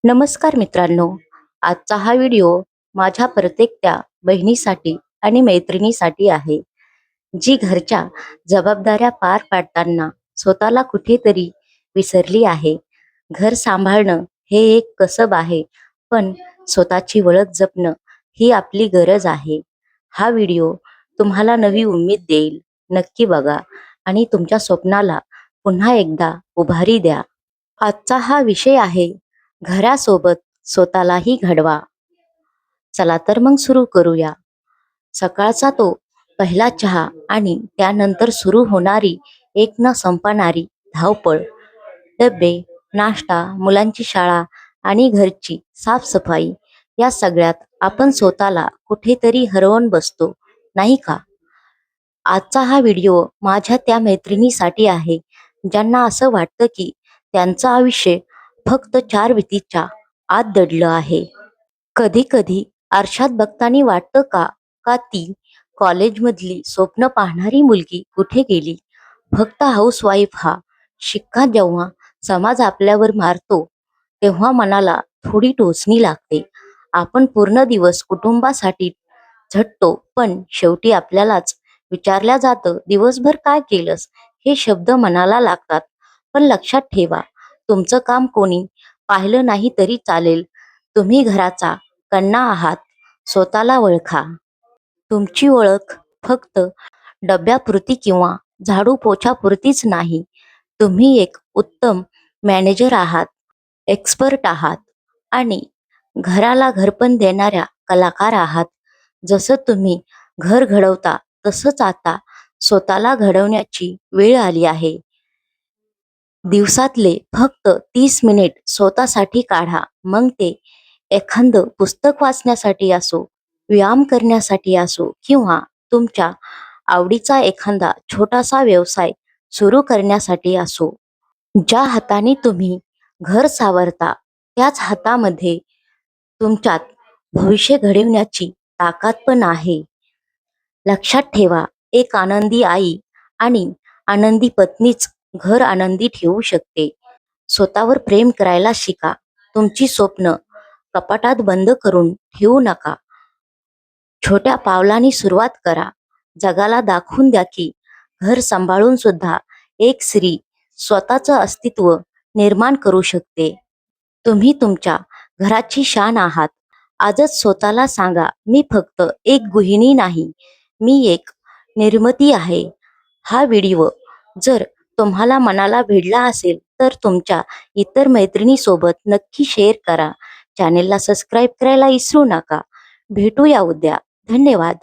नमस्कार मित्रांनो. आजचा हा व्हिडिओ माझ्या प्रत्येक त्या बहिणीसाठी आणि मैत्रिणीसाठी आहे, जी घरच्या जबाबदाऱ्या पार पाडताना स्वतःला कुठेतरी विसरली आहे. घर सांभाळणं हे एक कसब आहे, पण स्वतःची ओळख जपणं ही आपली गरज आहे. हा व्हिडिओ तुम्हाला नवी उमेद देईल. नक्की बघा आणि तुमच्या स्वप्नाला पुन्हा एकदा उभारी द्या. आजचा हा विषय आहे, घरासोबत स्वतःलाही घडवा. चला तर मग सुरू करूया. सकाळचा तो पहिला चहा आणि त्यानंतर सुरू होणारी एक न संपणारी धावपळ, डबे, नाश्ता, मुलांची शाळा आणि घरची साफसफाई, या सगळ्यात आपण स्वतःला कुठेतरी हरवून बसतो, नाही का? आजचा हा व्हिडिओ माझ्या त्या मैत्रिणीसाठी आहे, ज्यांना असं वाटतं की त्यांचं आयुष्य फक्त चार भिंतीच्या आत दडलं आहे. कधी कधी आरशात बघताना वाटतं का का ती कॉलेजमधली स्वप्न पाहणारी मुलगी कुठे गेली? फक्त हाऊसवाईफ हा शिक्का जेव्हा समाज आपल्यावर मारतो, तेव्हा मनाला थोडी टोचणी लागते. आपण पूर्ण दिवस कुटुंबासाठी झटतो, पण शेवटी आपल्यालाच विचारल्या जातं, दिवसभर काय केलंस? हे शब्द मनाला लागतात. पण लक्षात ठेवा, तुमचं काम कोणी पाहिलं नाही तरी चालेल. तुम्ही घराचा कणा आहात. स्वतःला ओळखा. तुमची ओळख फक्त डब्यापुरती किंवा झाडू पोछापुरतीच नाही. तुम्ही एक उत्तम मॅनेजर आहात, एक्सपर्ट आहात आणि घराला घरपण देणाऱ्या कलाकार आहात. जसं तुम्ही घर घडवता, तसंच आता स्वतःला घडवण्याची वेळ आली आहे. दिवसातले फक्त 30 मिनिट स्वतःसाठी काढा. मग ते एखादं पुस्तक वाचण्यासाठी असो, व्यायाम करण्यासाठी असो किंवा तुमच्या आवडीचा एखादा छोटासा व्यवसाय सुरू करण्यासाठी असो. ज्या हाताने तुम्ही घर सावरता, त्याच हातामध्ये तुमच्यात भविष्य घडविण्याची ताकद पण आहे. लक्षात ठेवा, एक आनंदी आई आणि आनंदी पत्नीच घर आनंदी ठेवू शकते. स्वतःवर प्रेम करायला शिका. तुमची स्वप्न कपाटात बंद करून ठेवू नका. छोट्या पावलांनी सुरुवात करा. जगाला दाखवून द्या की घर सांभाळून सुद्धा एक स्त्री स्वतःचं अस्तित्व निर्माण करू शकते. तुम्ही तुमच्या घराची शान आहात. आजच स्वतःला सांगा, मी फक्त एक गृहिणी नाही, मी एक निर्माती आहे. हा व्हिडिओ जर तुम्हाला मनाला भिडला असेल, तर तुमच्या इतर मैत्रिणीसोबत नक्की शेअर करा. चॅनेलला सबस्क्राईब करायला विसरू नका. भेटूया उद्या. धन्यवाद.